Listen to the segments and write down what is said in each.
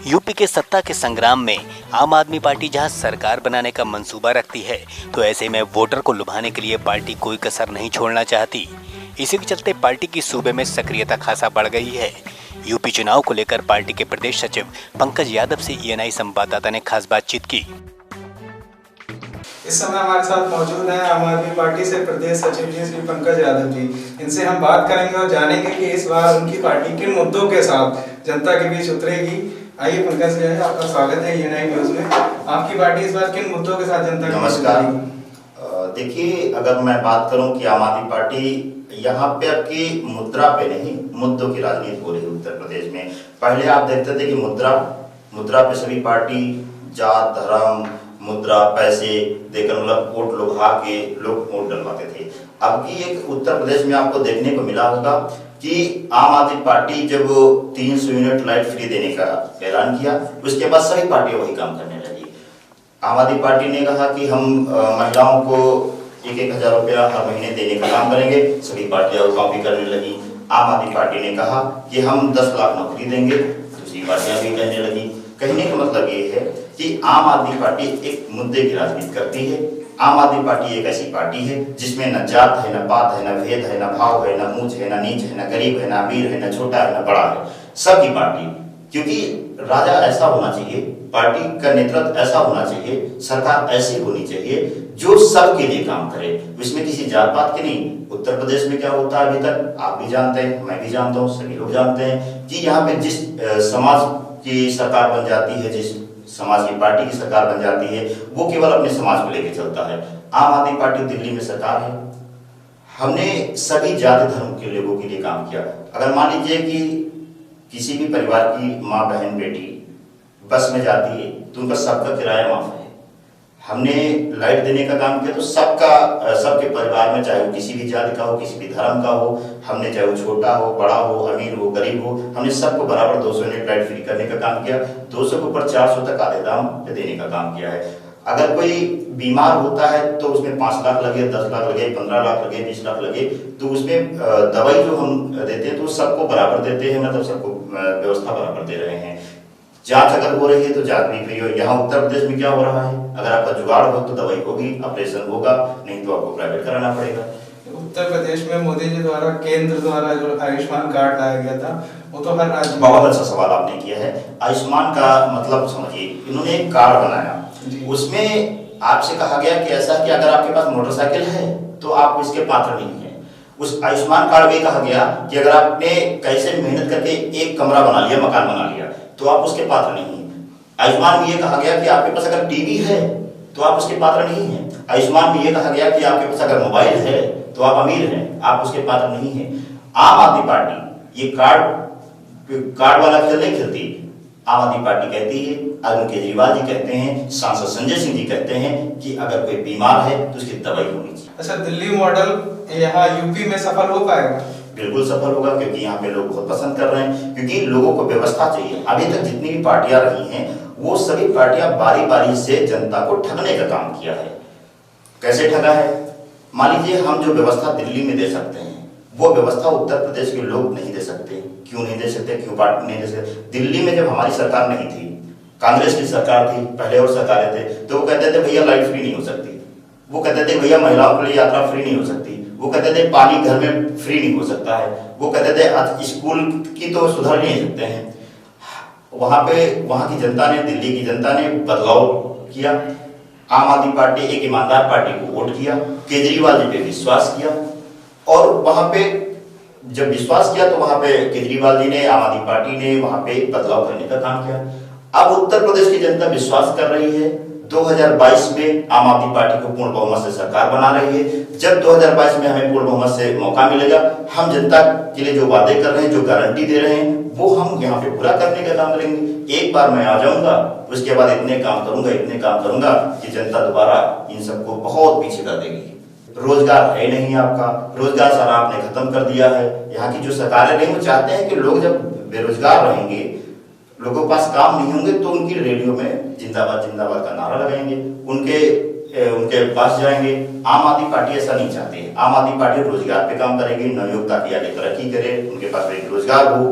UP के सत्ता के संग्राम में आम आदमी पार्टी जहां सरकार बनाने का मंसूबा रखती है, तो ऐसे में वोटर को लुभाने के लिए पार्टी कोई कसर नहीं छोड़ना चाहती। इसी के चलते पार्टी की सूबे में सक्रियता खासा बढ़ गई है। यूपी चुनाव को लेकर पार्टी के प्रदेश सचिव पंकज यादव से ईएनआई संवाददाता ने खास बातचीत की। इस समय हमारे साथ मौजूद हैं आम आदमी पार्टी से प्रदेश सचिव जी श्री पंकज यादव जी। इनसे हम बात करेंगे और जानेंगे कि इस बार उनकी पार्टी किन मुद्दों के साथ जनता के बीच उतरेगी। आइए पंकज जी, आपका स्वागत है ईएनआई न्यूज में। आपकी पार्टी इस बार किन मुद्दों के साथ जनता के बीच उतरेगी? नमस्कार। देखिए, अगर मैं बात करूं कि आम आदमी पार्टी यहाँ पे आपकी मुद्रा पे नहीं, मुद्दों की राजनीति हो रही है उत्तर प्रदेश में। पहले आप देखते थे कि मुद्रा पे सभी पार्टी जात धर्म मुद्रा पैसे देकर मतलब वोट लुभा के लोग वोट डलवाते थे। अब की एक उत्तर प्रदेश में आपको देखने को मिला होगा कि आम आदमी पार्टी जब 300 यूनिट लाइट फ्री देने का ऐलान किया, उसके बाद सभी पार्टियां वही काम करने लगी। आम आदमी पार्टी ने कहा कि हम महिलाओं को 1,000 रुपया हर महीने देने का काम करेंगे, सभी पार्टियां कॉपी करने लगी। आम आदमी पार्टी ने कहा कि हम 10 लाख नौकरी देंगे, दूसरी पार्टियां भी कहने लगी। कहने का मतलब ये है कि आम आदमी पार्टी एक मुद्दे की राजनीति करती है। आम आदमी पार्टी एक ऐसी पार्टी है जिसमें न जात है, न पात है, न भेद है, न भाव है, न ऊंच है, न नीच है, न गरीब है, न अमीर है, न छोटा है, न बड़ा है, सबकी पार्टी। क्योंकि राजा ऐसा होना चाहिए, पार्टी का नेतृत्व ऐसा होना चाहिए, सरकार ऐसी होनी चाहिए जो सबके लिए काम करे, इसमें किसी जात पात के नहीं। उत्तर प्रदेश में क्या होता है अभी तक आप भी जानते हैं, मैं भी जानता हूँ, सभी लोग जानते हैं कि यहाँ पे जिस समाज की सरकार बन जाती है, जिस समाज की पार्टी की सरकार बन जाती है, वो केवल अपने समाज को लेकर चलता है। आम आदमी पार्टी दिल्ली में सरकार है, हमने सभी जाति धर्म के लोगों के लिए काम किया। अगर मान लीजिए कि किसी भी परिवार की माँ बहन बेटी बस में जाती है तो उनका सबका किराया माफ है। हमने लाइट देने का काम किया तो सबके परिवार में, चाहे वो किसी भी जाति का हो, किसी भी धर्म का हो, हमने चाहे वो छोटा हो, बड़ा हो, अमीर हो, गरीब हो, हमने सबको बराबर 200 यूनिट लाइट फ्री करने का काम किया। 200 के ऊपर 400 तक आधे दाम पे देने का काम किया है। अगर कोई बीमार होता है तो उसमें 5 लाख लगे, 10 लाख लगे, 15 लाख लगे, 20 लाख लगे, तो उसमें दवाई जो हम देते हैं तो सबको बराबर देते हैं, मतलब सबको व्यवस्था बराबर दे रहे हैं। जांच अगर हो रही है तो जांच भी फ्री हो। यहाँ उत्तर प्रदेश में क्या हो रहा है, अगर आपका जुगाड़ हो तो दवाई होगी, ऑपरेशन होगा, नहीं तो आपको प्राइवेट कराना पड़ेगा। उत्तर प्रदेश में मोदी जी द्वारा, केंद्र द्वारा जो आयुष्मान कार्ड लाया गया था, वो तो हर राज्य। बहुत अच्छा सवाल आपने किया है। आयुष्मान का मतलब समझिए, इन्होंने एक कार्ड बनाया, उसमें आपसे कहा गया कि ऐसा कि अगर आपके पास मोटरसाइकिल है तो आप इसके पात्र नहीं है। उस आयुष्मान कार्ड में कहा गया कि अगर आपने कैसे मेहनत करके एक कमरा बना लिया, मकान बना लिया, तो आप उसके पात्र नहीं हैं। आयुष्मान में ये कहा गया कि आपके पास अगर टीवी है तो आप उसके पात्र नहीं हैं। आयुष्मान में ये कहा गया कि आपके पास अगर मोबाइल है तो आप अमीर हैं, आप उसके पात्र नहीं हैं। आम आदमी पार्टी ये कार्ड वाला खेल नहीं खेलती। आम आदमी पार्टी कहती है, अरविंद केजरीवाल जी कहते हैं, सांसद संजय सिंह जी कहते हैं कि अगर कोई बीमार है तो उसकी दवाई होनी चाहिए। अच्छा, दिल्ली मॉडल यहाँ यूपी में सफल हो पाएगा? बिल्कुल सफल होगा, क्योंकि यहाँ पे लोग बहुत पसंद कर रहे हैं, क्योंकि लोगों को व्यवस्था चाहिए। अभी तक जितनी भी पार्टियां रही हैं वो सभी पार्टियां बारी बारी से जनता को ठगने का काम किया है। कैसे ठगा है? मान लीजिए हम जो व्यवस्था दिल्ली में दे सकते हैं वो व्यवस्था उत्तर प्रदेश के लोग नहीं दे सकते। क्यों नहीं दे सकते? क्यों पार्टी नहीं दे सकते? दिल्ली में जब हमारी सरकार नहीं थी, कांग्रेस की सरकार थी, पहले और सरकारें थे, तो वो कहते थे भैया लाइट फ्री नहीं हो सकती, वो कहते थे भैया महिलाओं के लिए यात्रा फ्री नहीं हो सकती, वो कहते थे पानी घर में फ्री नहीं हो सकता है, वो कहते थे आज स्कूल की तो सुधार नहीं सकते हैं। वहां की जनता ने, दिल्ली की जनता ने बदलाव किया। आम आदमी पार्टी एक ईमानदार पार्टी को वोट किया, केजरीवाल जी पे विश्वास किया, और वहां पे जब विश्वास किया तो वहां पे केजरीवाल जी ने, आम आदमी पार्टी ने वहां पे बदलाव करने का काम किया। अब उत्तर प्रदेश की जनता विश्वास कर रही है। 2022 में आम आदमी पार्टी को पूर्ण बहुमत से सरकार बना रही है। जब 2022 में हमें पूर्ण बहुमत से मौका मिलेगा, हम जनता के लिए जो वादे कर रहे हैं, जो गारंटी दे रहे हैं, वो हम यहाँ पे पूरा करने का काम करेंगे। एक बार मैं आ जाऊंगा, उसके बाद इतने काम करूंगा कि जनता दोबारा इन सबको बहुत पीछे कर देगी। रोजगार है नहीं आपका, रोजगार सारा आपने खत्म कर दिया है। यहाँ की जो सरकारें नहीं, वो चाहते हैं कि लोग जब बेरोजगार रहेंगे, लोगों के पास काम नहीं होंगे, तो उनकी रेडियो में जिंदाबाद जिंदाबाद का नारा लगाएंगे, उनके उनके पास जाएंगे। आम आदमी पार्टी ऐसा नहीं चाहती है। आम आदमी पार्टी रोजगार पे काम करेगी, नवयुवकता की आगे तरक्की करे, उनके पास एक रोजगार हो।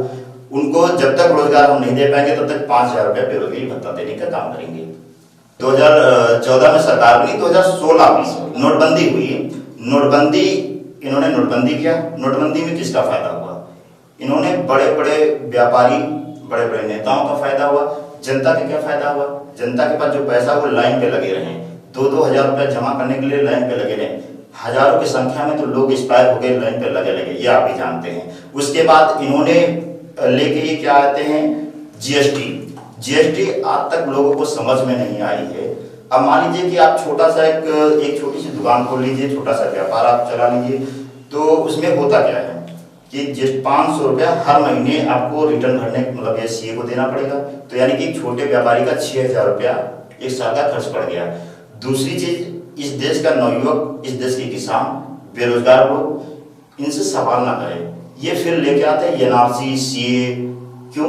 उनको जब तक रोजगार हम नहीं दे पाएंगे तब तक 5,000 रुपया बेरोजगारी भत्ता देने का काम करेंगे। 2014 में सरकार बनी, 2016 में नोटबंदी हुई। नोटबंदी इन्होंने नोटबंदी किया। नोटबंदी में किसका फायदा हुआ? इन्होंने बड़े बड़े व्यापारी, बड़े बड़े नेताओं का फायदा हुआ। जनता का क्या फायदा हुआ? जनता के पास जो पैसा वो लाइन पे लगे रहे, 2-2 हजार रुपया जमा करने के लिए लाइन पे लगे रहे। हजारों की संख्या में तो लोग एक्सपायर हो गए लाइन पे लगे, ये आप भी जानते हैं। उसके बाद इन्होंने लेके ये क्या आते हैं, जीएसटी आज तक लोगों को समझ में नहीं आई है। अब मान लीजिए कि आप छोटा सा एक छोटी सी दुकान खोल लीजिए, छोटा सा व्यापार आप चला लीजिए, तो उसमें होता क्या है कि जिस 500 रुपया हर महीने आपको रिटर्न भरने, मतलब ये सीए को देना पड़ेगा। तो यानी कि छोटे व्यापारी का 6,000 रुपया एक साल का खर्च पड़ गया। दूसरी चीज, इस देश का नवयुवक, इस देश के किसान, बेरोजगार लोग, इनसे सवाल ना करें। ये फिर लेके आते हैं एनआरसी, सीए, क्यों?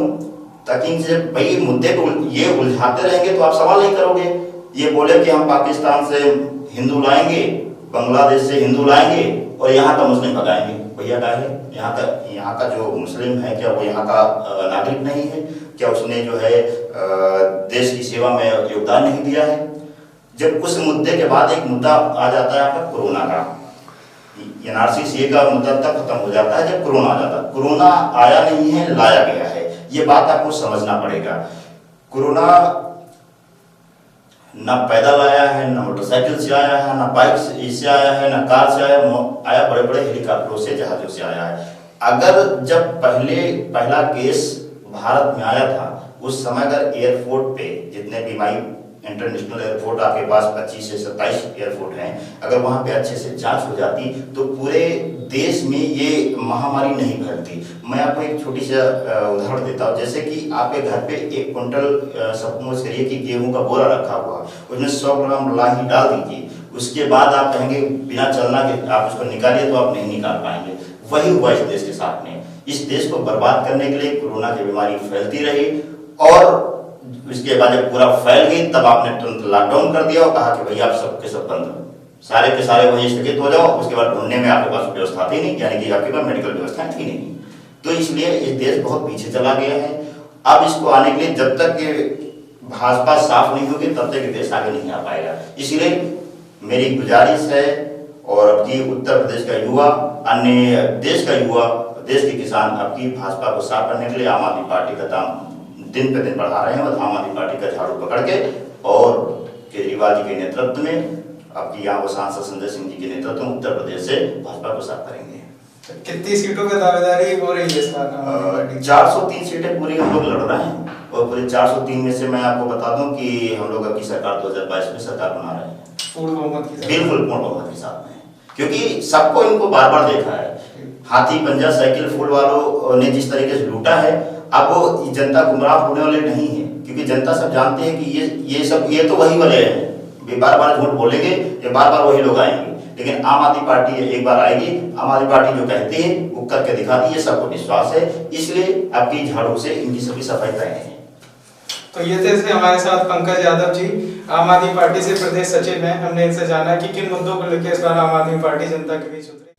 ताकि इनसे भाई मुद्दे को ये उलझाते रहेंगे तो आप सवाल नहीं करोगे। ये बोले कि हम पाकिस्तान से हिंदू लाएंगे, बांग्लादेश से हिंदू लाएंगे और यहाँ का मुस्लिम भगाएंगे। भैया क्या है, यहाँ का जो मुस्लिम है क्या वो यहाँ का नागरिक नहीं है क्या? उसने जो है देश की सेवा में योगदान नहीं दिया है? जब उस मुद्दे के बाद एक मुद्दा आ जाता है आपका कोरोना का, एनआरसी सीए का मुद्दा तब खत्म हो जाता है जब कोरोना आ जाता है। कोरोना आया नहीं है, लाया गया है, ये बात आपको समझना पड़ेगा। कोरोना ना पैदल आया है, ना मोटरसाइकिल से आया है, ना बाइक से आया है, ना कार से आया, बड़े बड़े हेलीकॉप्टरों से, जहाजों से आया है। अगर जब पहला केस भारत में आया था, उस समय अगर एयरपोर्ट पे जितने भी इंटरनेशनल एयरपोर्ट आपके पास 25 से 27 एयरपोर्ट हैं, अगर वहां पे अच्छे से जांच हो जाती तो पूरे देश में ये महामारी नहीं फैलती। मैं आपको एक छोटी सी उदाहरण देता हूँ। जैसे कि आपके घर पे 1 क्विंटल सपोज करिए कि गेहूं का बोरा रखा हुआ, उसमें 100 ग्राम लाही डाल दीजिए, उसके बाद आप कहेंगे बिना चलना के आप उसको निकालिए, तो आप नहीं निकाल पाएंगे। वही हुआ इस देश के साथ में। इस देश को बर्बाद करने के लिए कोरोना की बीमारी फैलती रही और उसके बाद जब पूरा फैल गई तब आपने तुरंत लॉकडाउन कर दिया और कहा कि भैया आप सबके सब बंद, सारे के सारे वहीं स्थगित हो जाओ। उसके बाद ढूंढने में आपके पास व्यवस्था थी नहीं, यानी कि आपके पास मेडिकल व्यवस्था थी नहीं। तो इसलिए इस देश बहुत पीछे चला गया है। अब इसको आने के लिए जब तक भाजपा साफ नहीं होगी तब तक देश आगे नहीं आ पाएगा। इसलिए मेरी गुजारिश है, और अब की उत्तर प्रदेश का युवा, अन्य देश का युवा, देश के किसान अब की भाजपा को साफ करने के लिए आम आदमी पार्टी का दाम दिन पे दिन बढ़ा रहे हैं और आम आदमी पार्टी का झाड़ू पकड़ के और केजरीवाल जी के नेतृत्व में, अब की यहाँ वो सांसद संजय सिंह जी के नेतृत्व में उत्तर प्रदेश से भाजपा को साफ करेंगे। कितनी सीटों की दावेदारी हो रही है इस बार आम आदमी पार्टी? 403 सीटें पूरी हम लोग लड़ रहे हैं और पूरे 403 में से मैं आपको बता दूं कि हम लोग अपनी सरकार 2022 में सरकार बना रहे हैं पूर्ण बहुमत के साथ। बिल्कुल पूर्ण बहुमत के साथ में, क्योंकि सबको इनको बार बार देखा है। हाथी पंजा साइकिल फूल वालों ने जिस तरीके से लूटा है, अब वो जनता गुमराह होने वाले नहीं है, क्योंकि जनता सब जानते हैं कि ये तो वही वाले हैं, वे बार बार झूठ बोलेंगे, ये बार बार वही लोग आएंगे। लेकिन आम आदमी पार्टी एक बार आएगी, आम आदमी पार्टी जो कहती है वो करके दिखाती है, सबको विश्वास है। इसलिए आपकी झाड़ू से इनकी सभी सफाई तय है। तो ये थे हमारे साथ पंकज यादव जी, आम आदमी पार्टी से प्रदेश सचिव हैं। हमने इनसे जाना कि किन मुद्दों को लेकर इस बार आम आदमी पार्टी जनता के बीच उतरी।